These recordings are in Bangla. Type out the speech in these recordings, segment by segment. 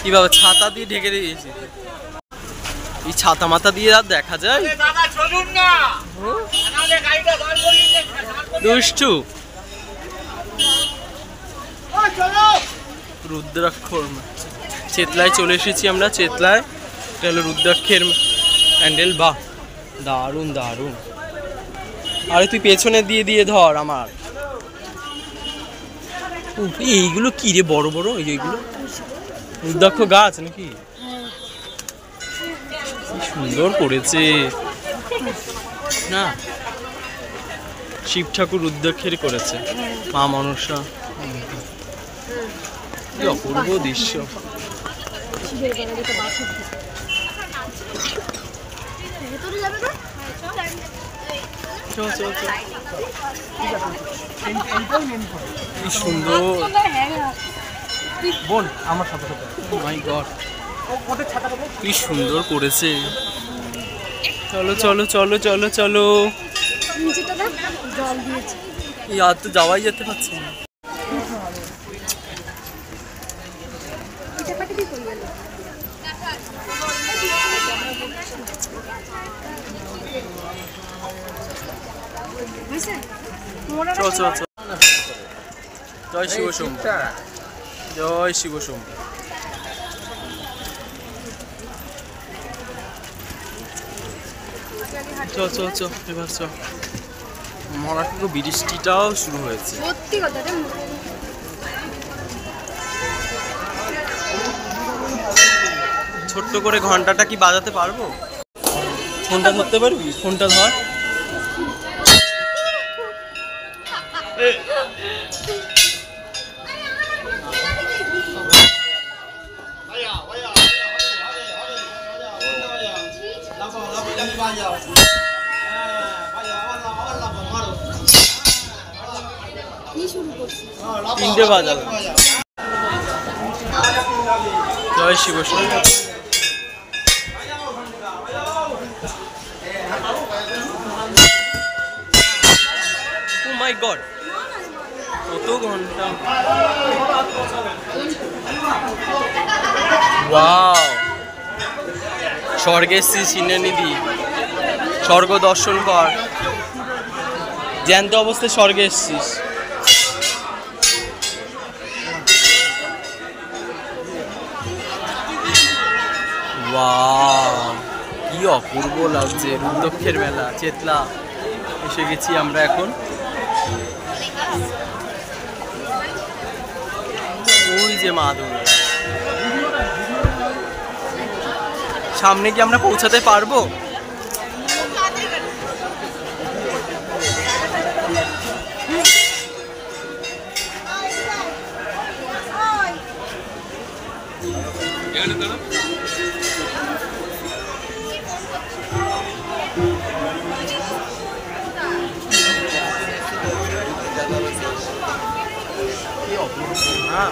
কিভাবে ছাতা দিয়ে ঢেকে দিয়েছি। এই ছাতা মাথা দিয়ে আর দেখা যায়? দুষ্টু রুদ্রাক্ষর চেতলায় চলে এসেছি আমরা। চেতলায় এটা হলো রুদ্রাক্ষের প্যান্ডেল। বাহ, দারুণ দারুণ। আরে তুই পেছনে দিয়ে দিয়ে ধর আমার। এইগুলো কি রে, বড় বড় এইগুলো রুদ্রাক্ষ গাছ নাকি? সুন্দর করেছে না? শিব ঠাকুর রুদ্রাক্ষের করেছে, মা মনসা। কি অপূর্ব দৃশ্য। কি সুন্দর বোন আমার সাথে সাথে। মাই গড, কি সুন্দর করেছে। চলো চলো চলো চলো চলো। আর তো যাওয়াই যেতে পারছি না। জয় শিব শম্ভু, জয় শিব শম্ভু। চল চল চল এবার চল। মরাঠি বৃষ্টিটাও শুরু হয়েছে। সত্যি কথা রে। ছোট্ট করে ঘন্টাটা কি বাজাতে পারবো? ফোনটা ধরতে পারবি? ফোনটা ধর। তিনটে বাজাল। জয় শিব শম্ভু। ও মাই গড, কত ঘন্টা। ওয়াও, স্বর্গের শ্রী সিনেনিধি, স্বর্গ দর্শন কর। জ্যান্ত অবস্থায় স্বর্গে এসছিস। ওয়াও, কি অপূর্ব লাগছে। রুদ্রাক্ষের মেলা চেতলা এসে গেছি আমরা এখন। ওই যে মা দুর্গা। সামনে কি আমরা পৌঁছাতে পারবো? হ্যাঁ,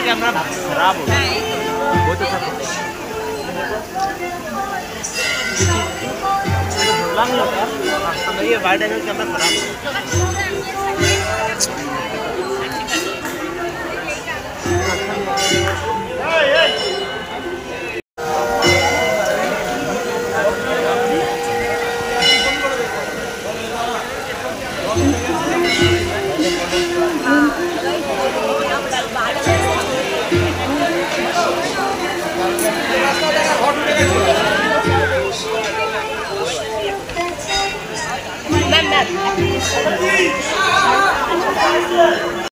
कैमरा खराब हो गया, बहुत अच्छा ये वाइड एंगल कैमरा खराब हो मैम